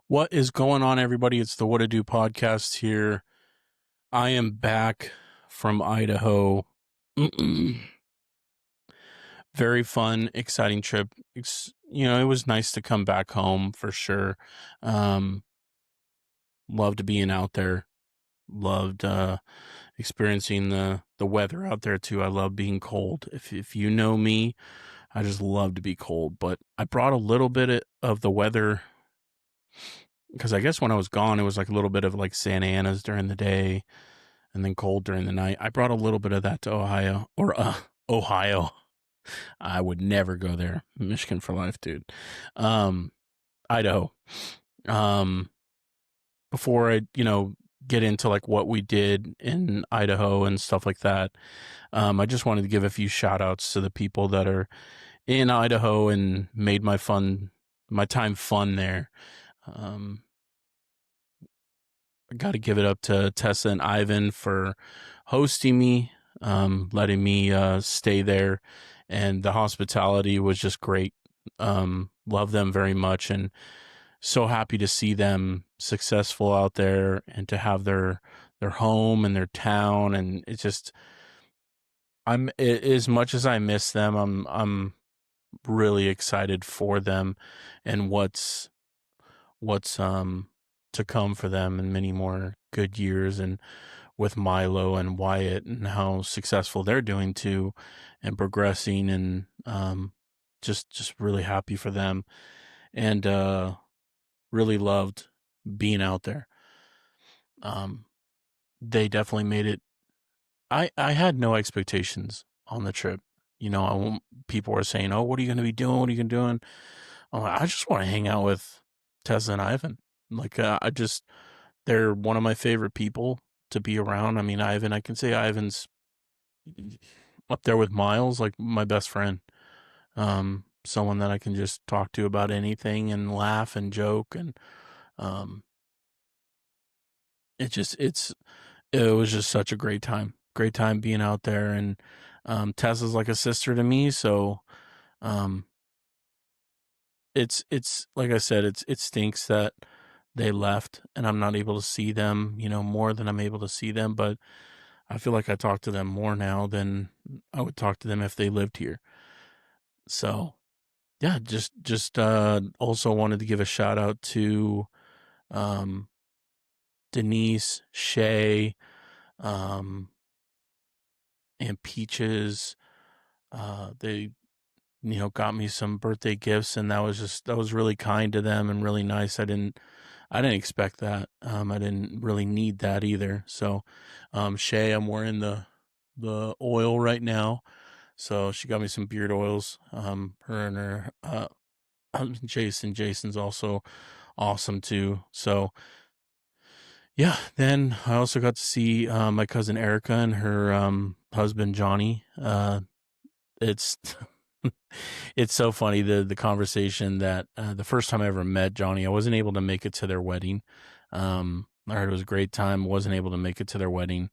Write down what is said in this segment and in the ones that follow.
What is going on, everybody? It's the What to Do podcast here. I am back from Idaho. Very fun, exciting trip. It was nice to come back home for sure. Um, Loved being out there. Loved experiencing the weather out there too. I love being cold. If you know me, I just love to be cold. But I brought a little bit of the weather because I guess when I was gone, it was like a little bit of like Santa Ana's during the day and then cold during the night. I brought a little bit of that to Ohio. I would never go there. Michigan for life, dude. Um, Idaho. Um, Before I, get into like what we did in Idaho and stuff like that, I just wanted to give a few shout outs to the people that are in Idaho and made my time fun there. Um, I got to give it up to Tessa and Ivan for hosting me, letting me stay there, and the hospitality was just great. Love them very much, and so happy to see them successful out there and to have their home and their town. And it's just as much as I miss them, I'm really excited for them and what's to come for them in many more good years, and with Milo and Wyatt and how successful they're doing too and progressing, and just really happy for them, and really loved being out there. They definitely made it. I had no expectations on the trip. People were saying, "Oh, what are you going to be doing? What are you going to be doing?" I'm like, I just want to hang out with Tessa and Ivan. Like, they're one of my favorite people to be around. I mean, I can say Ivan's up there with Miles, like my best friend. Someone that I can just talk to about anything and laugh and joke. And, um, it was just such a great time being out there. And, Tessa's like a sister to me. So, um, it's like I said, it stinks that they left and I'm not able to see them, more than I'm able to see them, but I feel like I talk to them more now than I would talk to them if they lived here. So, yeah, just also wanted to give a shout out to um Denise, Shay, um and Peaches. They got me some birthday gifts, and that was really kind to them and really nice. I didn't expect that. I didn't really need that either. So, Shay, I'm wearing the oil right now. So she got me some beard oils. Her and her Jason. Jason's also awesome too. So yeah. Then I also got to see my cousin Erica and her husband Johnny. It's it's so funny, the conversation that the first time I ever met Johnny, I wasn't able to make it to their wedding. I heard it was a great time. Wasn't able to make it to their wedding,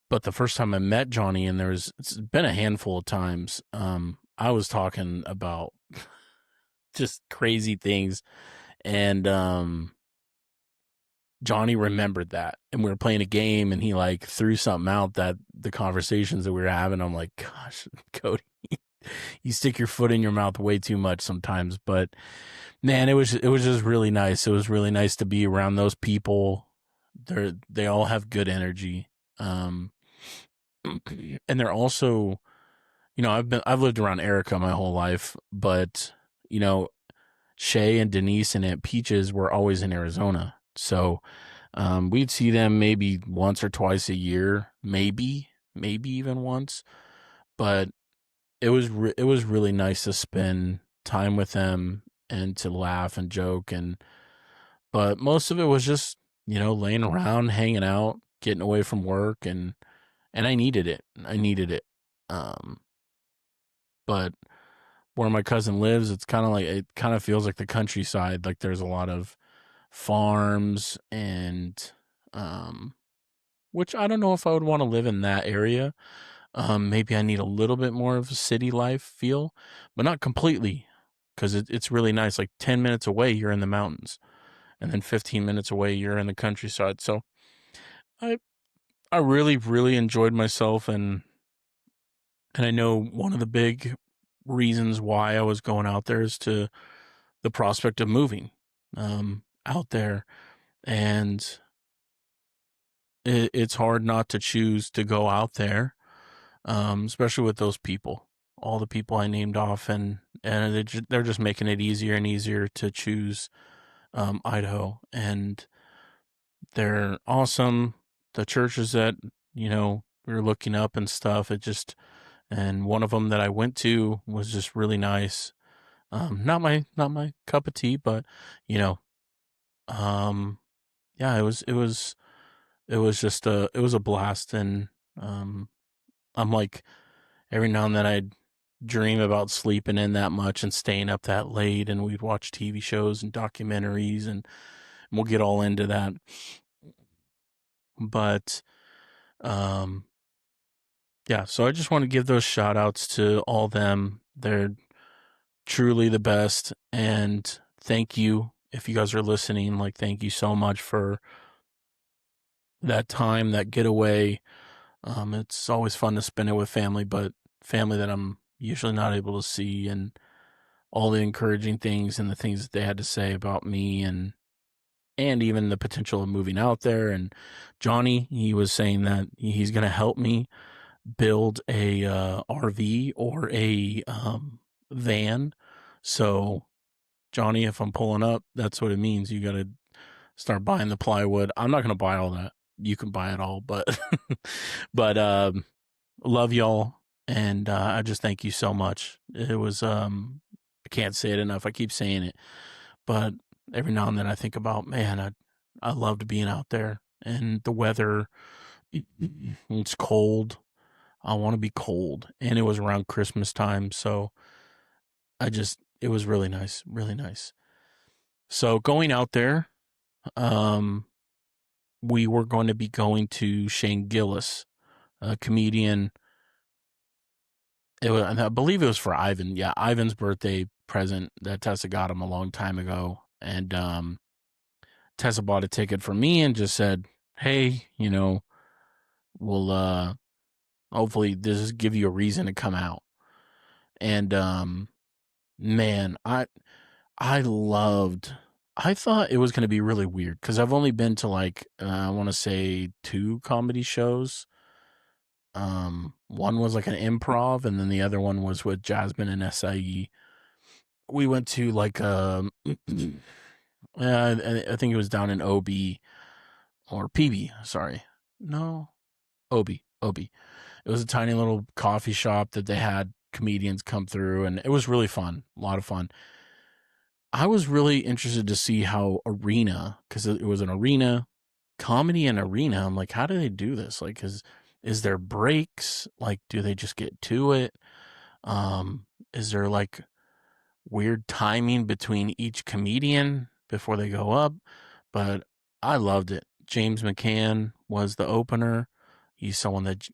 but the first time I met Johnny, and it's been a handful of times. I was talking about just crazy things, and Johnny remembered that, and we were playing a game, and he like threw something out that the conversations that we were having. I'm like, gosh, Cody, you stick your foot in your mouth way too much sometimes. But man, it was just really nice. It was really nice to be around those people. They all have good energy, um, and they're also, I've lived around Erica my whole life, but you know Shay and Denise and Aunt Peaches were always in Arizona, so we'd see them maybe once or twice a year, maybe even once. But it was really nice to spend time with them and to laugh and joke. But most of it was just laying around, hanging out, getting away from work, and I needed it. Um, but where my cousin lives, it kind of feels like the countryside. Like there's a lot of farms and um, which I don't know if I would want to live in that area. Maybe I need a little bit more of a city life feel, but not completely. because it's really nice. Like 10 minutes away, you're in the mountains, and then 15 minutes away, you're in the countryside. So I I really really enjoyed myself, and I know one of the big reasons why I was going out there is to the prospect of moving out there, and it's hard not to choose to go out there, especially with those people, all the people I named off, and they're just making it easier and easier to choose Idaho, and they're awesome. The churches that we were looking up and stuff, and one of them that I went to was just really nice. Not my cup of tea, but you know, um, yeah, it was just it was a blast, and um, I'm like every now and then I'd dream about sleeping in that much and staying up that late, and we'd watch TV shows and documentaries, and we'll get all into that. But um, yeah, so I just want to give those shout outs to all them. They're truly the best, and thank you if you guys are listening. Like, thank you so much for that time, that getaway. It's always fun to spend it with family, but family that I'm usually not able to see, and all the encouraging things and the things that they had to say about me, and even the potential of moving out there. And Johnny, he was saying that he's going to help me build a RV or a van. So Johnny, if I'm pulling up, that's what it means. You got to start buying the plywood. I'm not going to buy all that. You can buy it all, but but love y'all, and I just thank you so much. It was I can't say it enough. I keep saying it, but every now and then I think about, man, I loved being out there, and the weather. It's cold. I want to be cold, and it was around Christmas time, so it was really nice, really nice. So going out there, um, we were going to be going to Shane Gillis, a comedian. I believe it was for Ivan. Yeah, Ivan's birthday present that Tessa got him a long time ago. And Tessa bought a ticket for me and just said, "Hey, we'll hopefully this is give you a reason to come out." And man, I loved. I thought it was going to be really weird because I've only been to like I want to say 2 comedy shows. One was like an improv, and then the other one was with Jasmine and SIE. We went to like I think it was down in OB or PB. Sorry, no, OB. It was a tiny little coffee shop that they had comedians come through, and it was really fun, a lot of fun. I was really interested to see how arena, because it was an arena comedy and arena. I'm like, how do they do this? Like, is there breaks? Like, do they just get to it? Is there like weird timing between each comedian before they go up? But I loved it. James McCann was the opener. He's someone that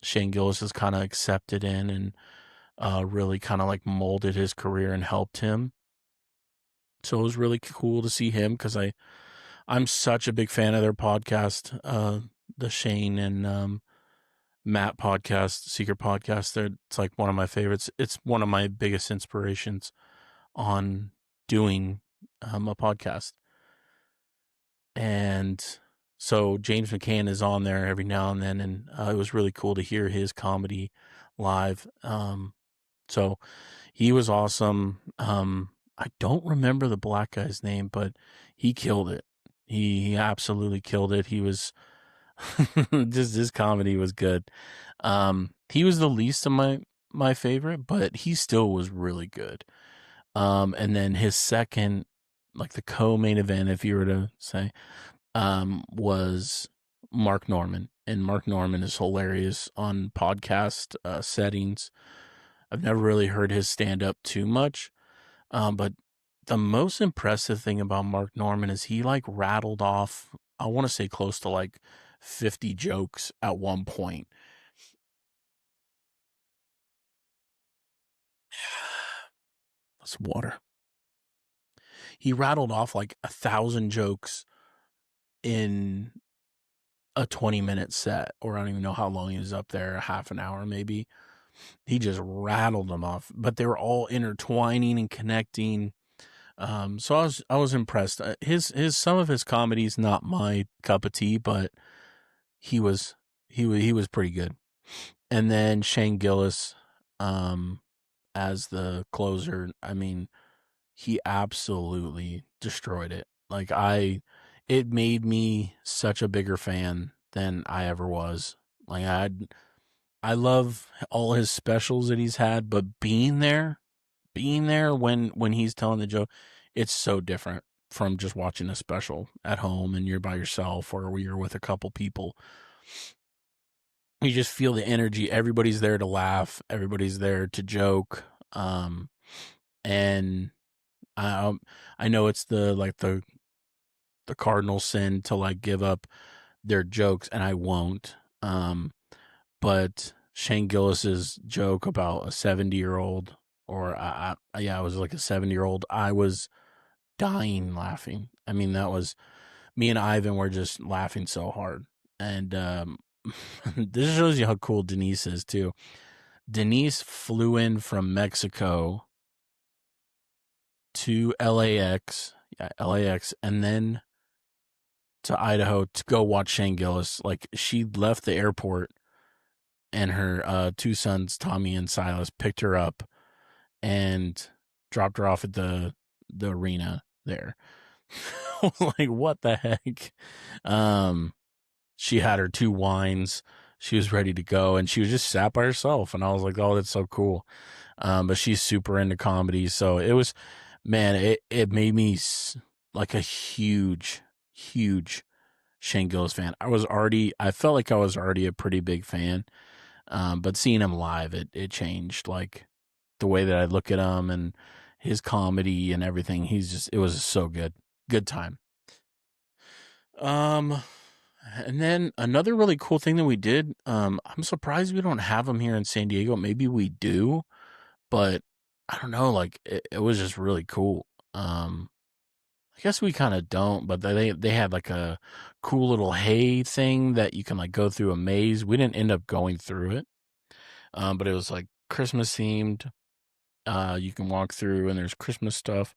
Shane Gillis has kind of accepted in, and really kind of like molded his career and helped him. So it was really cool to see him because I'm such a big fan of their podcast, the Shane and Matt podcast, Secret Podcast. It's like one of my favorites. It's one of my biggest inspirations on doing a podcast. And so James McCann is on there every now and then, and it was really cool to hear his comedy live. So he was awesome. I don't remember the black guy's name, but he killed it. He absolutely killed it. He was just his comedy was good. He was the least of my favorite, but he still was really good. And then his second, like the co-main event, if you were to say, was Mark Norman, and Mark Norman is hilarious on podcast settings. I've never really heard his stand up too much, but the most impressive thing about Mark Norman is he like rattled off, I want to say close to like 50 jokes at one point. Some water. He rattled off like 1,000 jokes in a 20-minute set, or I don't even know how long he was up there, a half an hour maybe. He just rattled them off, but they were all intertwining and connecting. So I was impressed. His some of his comedy's not my cup of tea, but he was he was pretty good. And then Shane Gillis, as the closer, I mean, he absolutely destroyed it. Like it made me such a bigger fan than I ever was. Like I love all his specials that he's had, but being there when he's telling the joke, it's so different from just watching a special at home and you're by yourself or you're with a couple people. You just feel the energy. Everybody's there to laugh. Everybody's there to joke. And I know it's the cardinal sin to like give up their jokes, and I won't. But Shane Gillis's joke about a 70-year-old, or yeah, it was like a 70-year-old. I was dying laughing. I mean, that was me and Ivan were just laughing so hard. And this shows you how cool Denise is too. Denise flew in from Mexico to LAX, and then to Idaho to go watch Shane Gillis. Like, she left the airport, and her two sons, Tommy and Silas, picked her up and dropped her off at the arena there. I was like, what the heck? She had her 2 wines. She was ready to go, and she was just sat by herself. And I was like, oh, that's so cool. But she's super into comedy. So it was, man, it made me like a huge Shane Gillis fan. I felt like I was already a pretty big fan. But seeing him live, it changed like the way that I look at him and his comedy and everything. It was so good. Good time. And then another really cool thing that we did, I'm surprised we don't have them here in San Diego. Maybe we do, but I don't know, like it was just really cool. I guess we kind of don't, but they had like a cool little hay thing that you can like go through a maze. We didn't end up going through it. But it was like Christmas themed. You can walk through and there's Christmas stuff.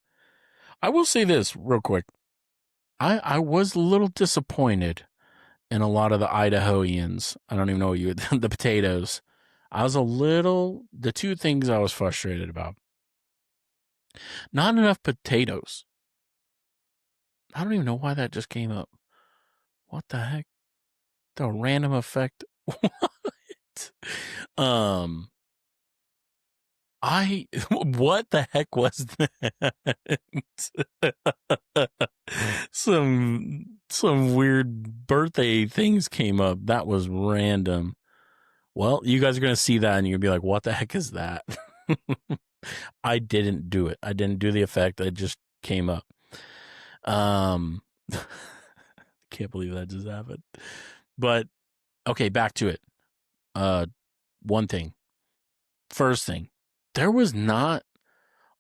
I will say this real quick. I was a little disappointed in a lot of the Idahoians. I don't even know what the potatoes. The 2 things I was frustrated about. Not enough potatoes. I don't even know why that just came up. What the heck? The random effect. What? What the heck was that? Some weird birthday things came up. That was random. Well, you guys are going to see that and you're going to be like, what the heck is that? I didn't do it. I didn't do the effect. It just came up. Can't believe that just happened. But okay, back to it. One thing. First thing. There was not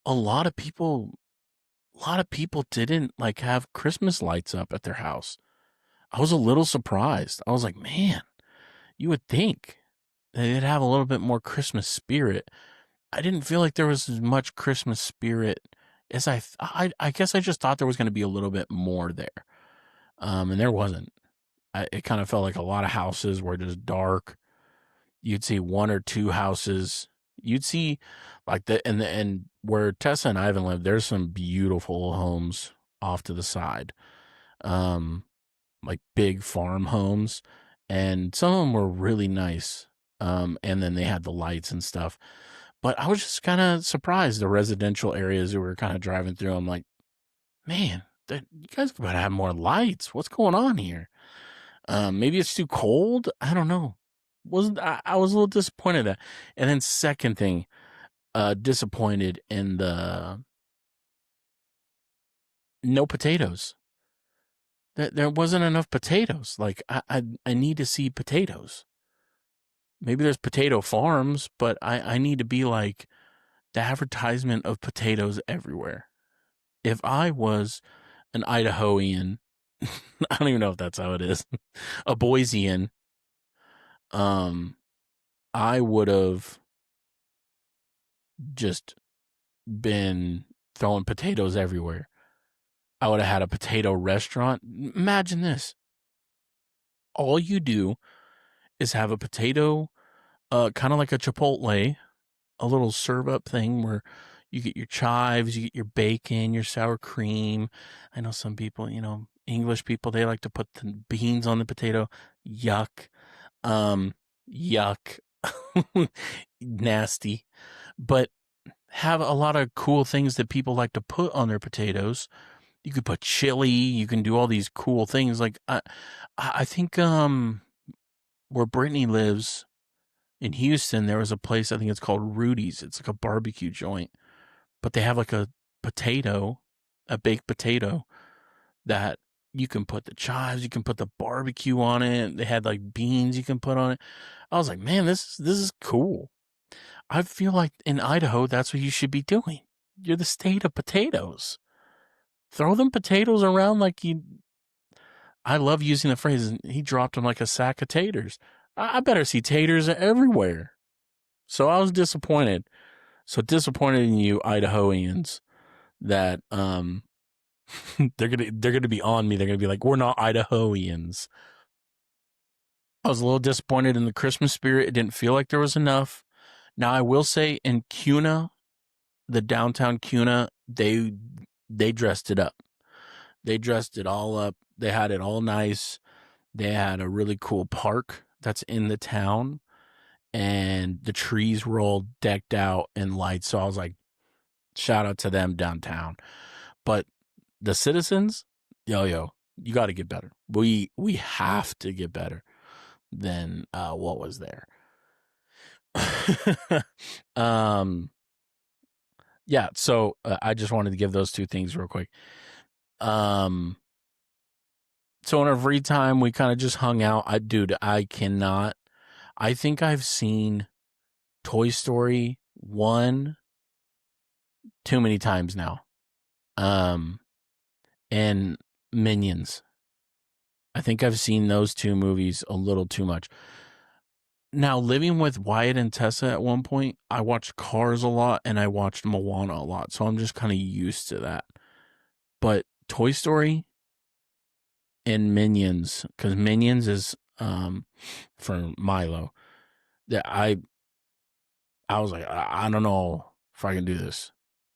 a lot of people didn't like have Christmas lights up at their house. I was a little surprised. I was like, man, you would think they'd have a little bit more Christmas spirit. I didn't feel like there was as much Christmas spirit as I guess I just thought there was going to be a little bit more there. And there wasn't. It kind of felt like a lot of houses were just dark. You'd see 1 or 2 houses. You'd see like and where Tessa and Ivan live, there's some beautiful homes off to the side. Like big farm homes, and some of them were really nice. And then they had the lights and stuff. But I was just kind of surprised the residential areas that we were kind of driving through. I'm like, man, you guys got to have more lights. What's going on here? Maybe it's too cold. I don't know. I was a little disappointed at that. And then second thing, disappointed in the no potatoes. There wasn't enough potatoes. Like I need to see potatoes. Maybe there's potato farms, but I need to be like the advertisement of potatoes everywhere. If I was an Idahoan, I don't even know if that's how it is, a Boisean, I would have just been throwing potatoes everywhere. I would have had a potato restaurant. Imagine this. All you do is have a potato, kind of like a Chipotle, a little serve up thing where you get your chives, you get your bacon, your sour cream. I know some people, English people, they like to put the beans on the potato. Yuck. Yuck. Nasty. But have a lot of cool things that people like to put on their potatoes. You could put chili, you can do all these cool things. Like I think where Brittany lives in Houston, there was a place, I think it's called Rudy's. It's like a barbecue joint. But they have like a potato, a baked potato that you can put the chives, you can put the barbecue on it. They had like beans you can put on it. I was like, man, this is cool. I feel like in Idaho, that's what you should be doing. You're the state of potatoes. Throw them potatoes around like you. I love using the phrase, he dropped them like a sack of taters. I better see taters everywhere. So I was disappointed. So disappointed in you, Idahoans, that they're gonna be on me. They're gonna be like, we're not Idahoans. I was a little disappointed in the Christmas spirit. It didn't feel like there was enough. Now I will say in Kuna, the downtown Kuna, they dressed it up. They dressed it all up. They had it all nice. They had a really cool park that's in the town, and the trees were all decked out in lights. So I was like, shout out to them downtown. But the citizens, yo, you got to get better. We have to get better than what was there. Yeah. So I just wanted to give those two things real quick. So in our free time, we kind of just hung out. I cannot. I think I've seen Toy Story 1 too many times now. And Minions. I think I've seen those two movies a little too much. Now, living with Wyatt and Tessa at one point, I watched Cars a lot and I watched Moana a lot. So I'm just kind of used to that. But Toy Story and Minions, because Minions is for Milo, that I was like, I don't know if I can do this.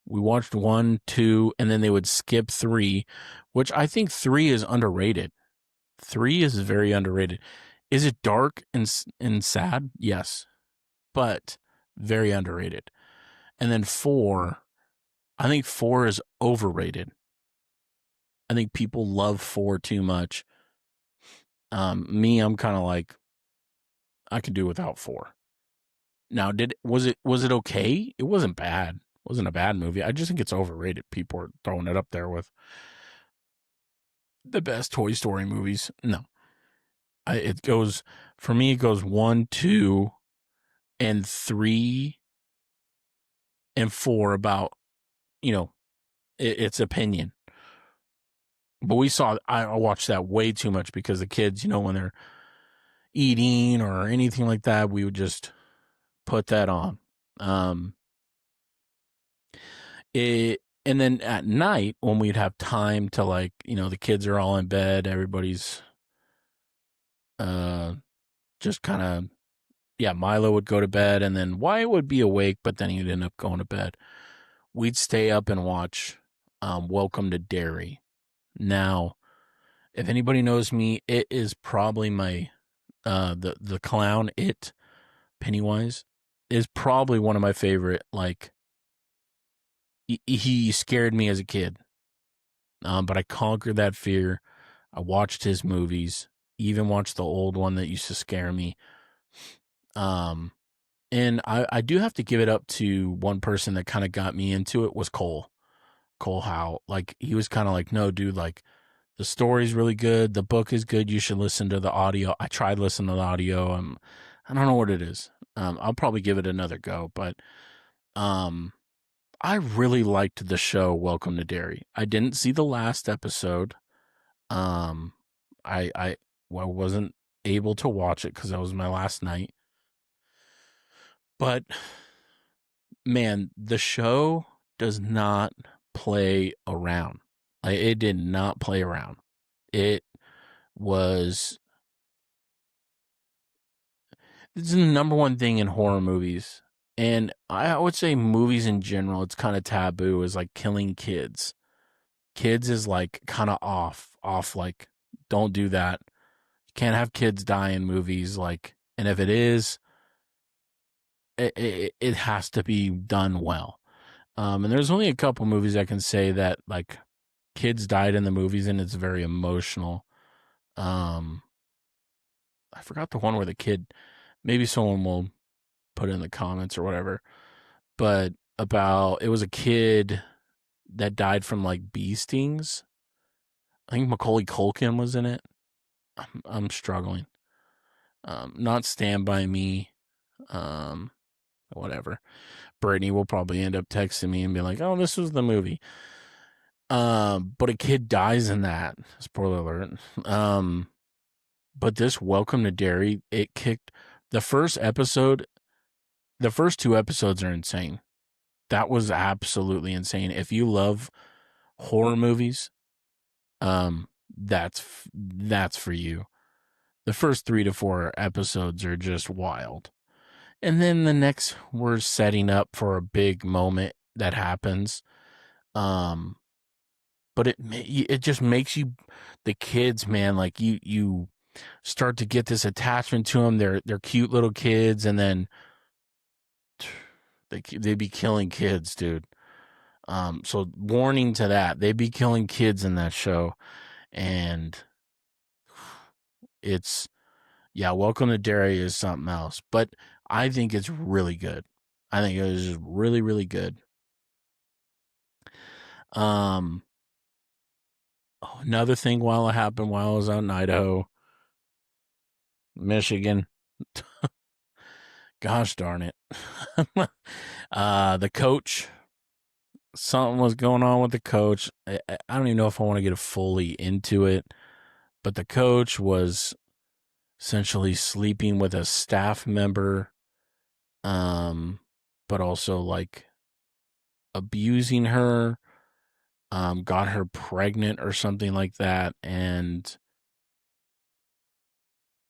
We watched 1, 2, and then they would skip 3, which I think 3 is underrated. 3 is very underrated. Is it dark and sad? Yes, but very underrated. And then 4, I think 4 is overrated. I think people love 4 too much. I'm kind of like, I could do without 4. Now, was it okay? It wasn't bad. It wasn't a bad movie. I just think it's overrated. People are throwing it up there with the best Toy Story movies. No. It goes 1, 2, and 3, and 4 about, its opinion. But I watched that way too much because the kids, when they're eating or anything like that, we would just put that on. And then at night when we'd have time to the kids are all in bed, everybody's just kind of, Milo would go to bed and then Wyatt would be awake, but then he'd end up going to bed. We'd stay up and watch Welcome to Derry. Now, if anybody knows me, it is probably my the clown, it, Pennywise, is probably one of my favorite. He scared me as a kid, but I conquered that fear. I watched his movies, even watched the old one that used to scare me. And I do have to give it up to one person that kind of got me into it was Cole Howe. He was kind of like, no, dude, the story's really good. The book is good. You should listen to the audio. I tried listening to the audio. I don't know what it is. I'll probably give it another go, but I really liked the show Welcome to Derry. I didn't see the last episode. Um, I wasn't able to watch it because that was my last night. But man, the show does not play around. It did not play around. It was This is the number one thing in horror movies. And I would say movies in general, it's kind of taboo, is like killing kids. Kids is like kind of off, like, don't do that. You can't have kids die in movies. Like, and if it is, it has to be done well. And there's only a couple movies I can say that like kids died in the movies and it's very emotional. Um, I forgot the one where the kid, maybe someone will put it in the comments or whatever, but it was a kid that died from like bee stings. I think Macaulay Culkin was in it. I'm struggling. Not Stand By Me. Um, Whatever. Brittany will probably end up texting me and be like, "Oh, this was the movie." But a kid dies in that. Spoiler alert. But this Welcome to Derry, it kicked the first episode. The first two episodes are insane. That was absolutely insane. If you love horror movies, that's for you. The first 3 to 4 episodes are just wild. And then the next, we're setting up for a big moment that happens. But it just makes you, the kids, man, like you start to get this attachment to them. They're cute little kids, and then they be killing kids, dude. So warning to that, they be killing kids in that show, and it's, yeah, Welcome to Derry is something else, but I think it's really good. I think it was really, really good. Another thing while I was out in Idaho, Michigan, gosh darn it. The coach, something was going on with the coach. I don't even know if I want to get fully into it, but the coach was essentially sleeping with a staff member, but also like abusing her, got her pregnant or something like that, and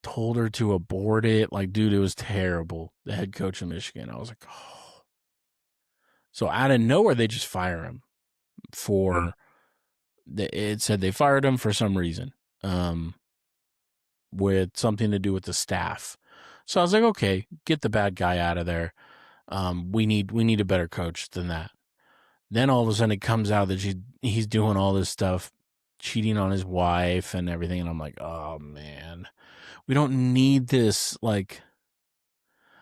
told her to abort it. Like, dude, it was terrible. The head coach of Michigan. I was like, oh. So out of nowhere, they just fire him for, it said they fired him for some reason, with something to do with the staff. So I was like, okay, get the bad guy out of there. We need a better coach than that. Then all of a sudden it comes out that he's doing all this stuff, cheating on his wife and everything. And I'm like, oh man, we don't need this. Like,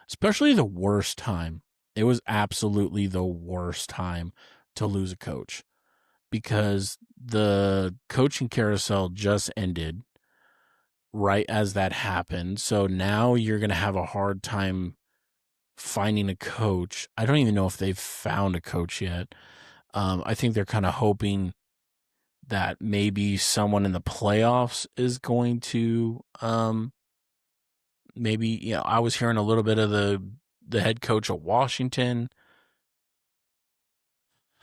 especially the worst time. It was absolutely the worst time to lose a coach because the coaching carousel just ended right as that happened. So now you're going to have a hard time finding a coach. I don't even know if they've found a coach yet. I think they're kind of hoping that maybe someone in the playoffs is going to, maybe, you know, I was hearing a little bit of the head coach of Washington.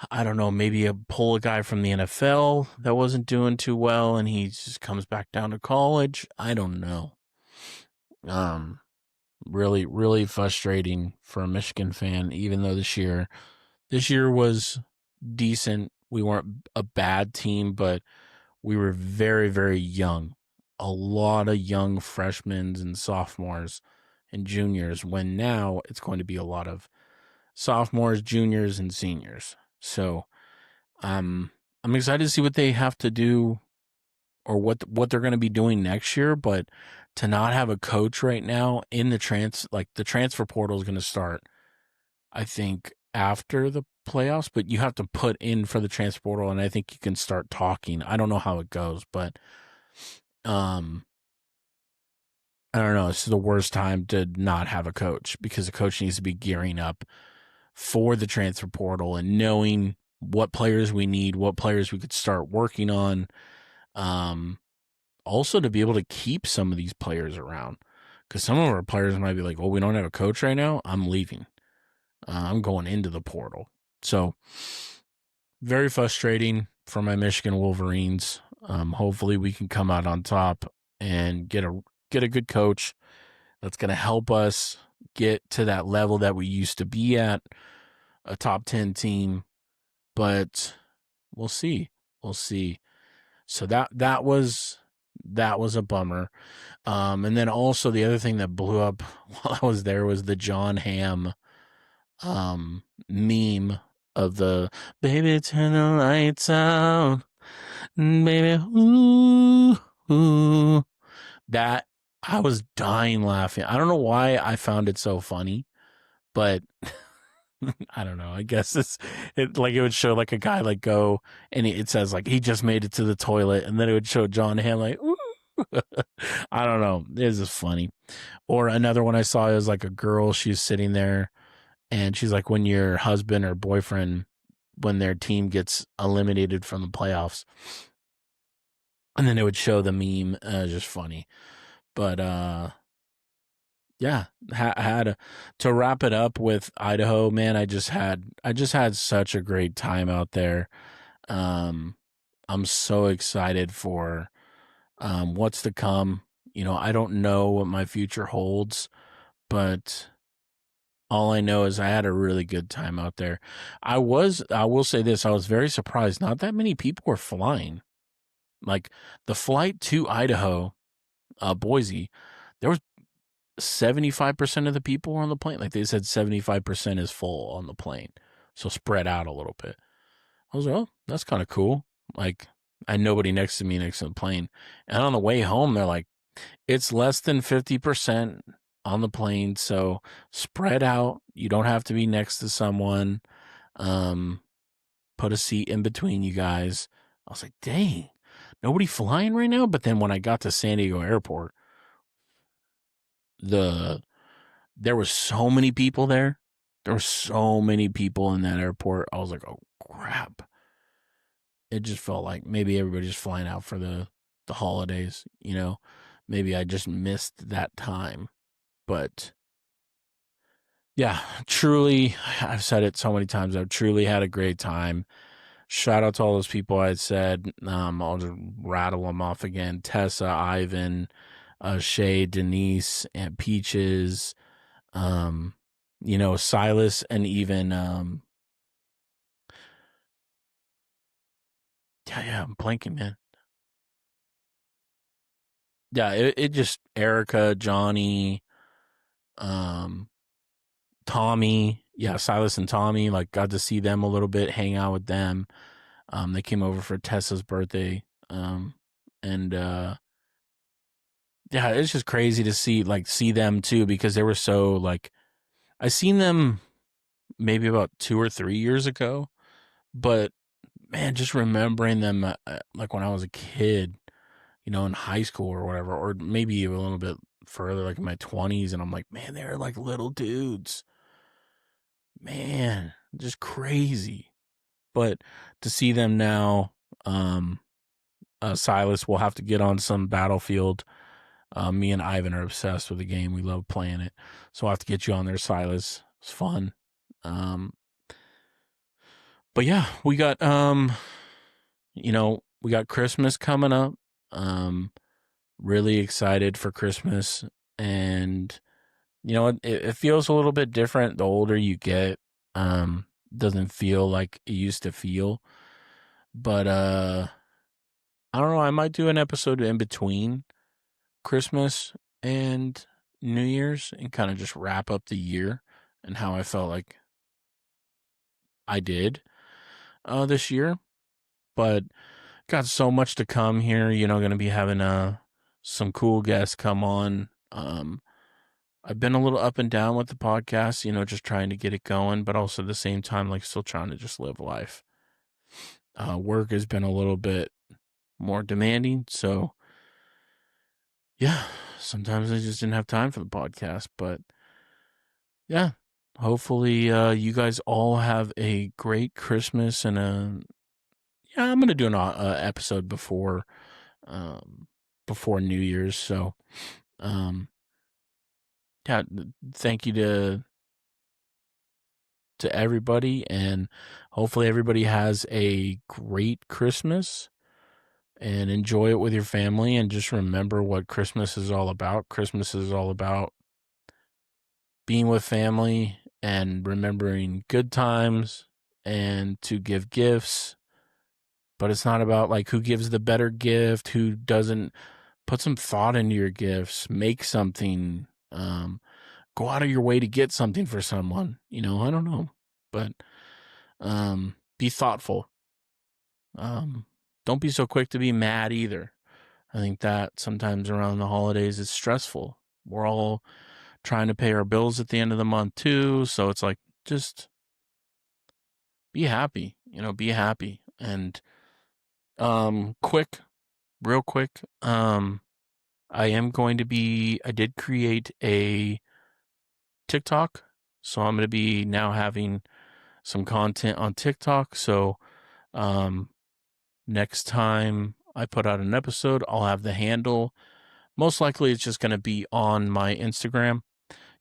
I don't know, maybe pull a guy from the NFL that wasn't doing too well and he just comes back down to college. I don't know. Really, really frustrating for a Michigan fan, even though this year was decent. We weren't a bad team, but we were very, very young. A lot of young freshmen and sophomores and juniors, when now it's going to be a lot of sophomores, juniors, and seniors. So I'm excited to see what they have to do or what they're going to be doing next year. But to not have a coach right now in the transfer portal is going to start, I think, after the playoffs. But you have to put in for the transfer portal, and I think you can start talking. I don't know how it goes, but I don't know. It's the worst time to not have a coach because the coach needs to be gearing up for the transfer portal and knowing what players we need, what players we could start working on. Also to be able to keep some of these players around, because some of our players might be like, "Oh, we don't have a coach right now. I'm leaving. I'm going into the portal." So very frustrating for my Michigan Wolverines. Hopefully, we can come out on top and get a good coach that's going to help us get to that level that we used to be at, a top 10 team. But we'll see. We'll see. So that was a bummer. And then also the other thing that blew up while I was there was the John Hamm meme of the "baby turn the lights out, baby ooh." That, I was dying laughing. I don't know why I found it so funny, but I don't know. I guess it would show like a guy like go, and it says like he just made it to the toilet, and then it would show John Hamm like ooh. I don't know. It was just funny. Or another one I saw is like a girl, she's sitting there and she's like, when your husband or boyfriend, when their team gets eliminated from the playoffs, and then it would show the meme. Just funny. But yeah, had to wrap it up with Idaho, man. I just had such a great time out there. I'm so excited for what's to come. I don't know what my future holds, but all I know is I had a really good time out there. I will say this, I was very surprised. Not that many people were flying. Like the flight to Idaho, Boise, there was 75% of the people were on the plane. Like they said 75% is full on the plane. So spread out a little bit. I was like, oh, that's kind of cool. Like I had nobody next to me next to the plane. And on the way home, they're like, it's less than 50% on the plane, so spread out. You don't have to be next to someone. Put a seat in between you guys. I was like, dang, nobody flying right now? But then when I got to San Diego Airport, there was so many people there. There were so many people in that airport. I was like, oh crap. It just felt like maybe everybody's flying out for the holidays, Maybe I just missed that time. But yeah, truly, I've said it so many times. I've truly had a great time. Shout out to all those people I said. I'll just rattle them off again. Tessa, Ivan, Shay, Denise, and Peaches, Silas, and even, yeah, I'm blanking, man. Yeah, it just Erica, Johnny, um, Tommy. Yeah, Silas and Tommy. Like, got to see them a little bit, hang out with them. They came over for Tessa's birthday. And yeah, it's just crazy to see them too, because they were so like, I seen them maybe about 2 or 3 years ago, but man, just remembering them like when I was a kid, in high school or whatever, or maybe a little bit further, like in my 20s, and I'm like, man, they're like little dudes, man, just crazy. But to see them now, Silas will have to get on some Battlefield. Me and Ivan are obsessed with the game. We love playing it. So I'll have to get you on there, Silas. It's fun. Um, but yeah, we got Christmas coming up. Really excited for Christmas. And, it feels a little bit different the older you get. Doesn't feel like it used to feel. But I don't know. I might do an episode in between Christmas and New Year's and kind of just wrap up the year and how I felt like I did this year. But got so much to come here. Going to be having some cool guests come on. I've been a little up and down with the podcast, just trying to get it going, but also at the same time, like still trying to just live life. Work has been a little bit more demanding, so yeah, sometimes I just didn't have time for the podcast, but yeah, hopefully you guys all have a great Christmas and yeah, I'm gonna do an episode um, before New Year's. So um, yeah, thank you to everybody, and hopefully everybody has a great Christmas and enjoy it with your family. And just remember what Christmas is all about. Christmas is all about being with family and remembering good times and to give gifts. But it's not about like who gives the better gift, who doesn't. Put some thought into your gifts, make something, go out of your way to get something for someone. I don't know, but be thoughtful. Um, don't be so quick to be mad either. I think that sometimes around the holidays it's stressful. We're all trying to pay our bills at the end of the month too, so it's like just be happy, be happy. And quick, real quick, I did create a TikTok, so I'm going to be now having some content on TikTok. So um next time I put out an episode, I'll have the handle. Most likely it's just going to be on my Instagram.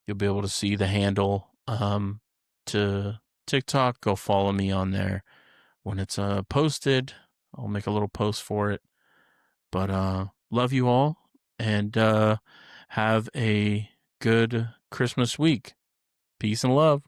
You'll be able to see the handle to TikTok. Go follow me on there when it's posted. I'll make a little post for it. But love you all, and have a good Christmas week. Peace and love.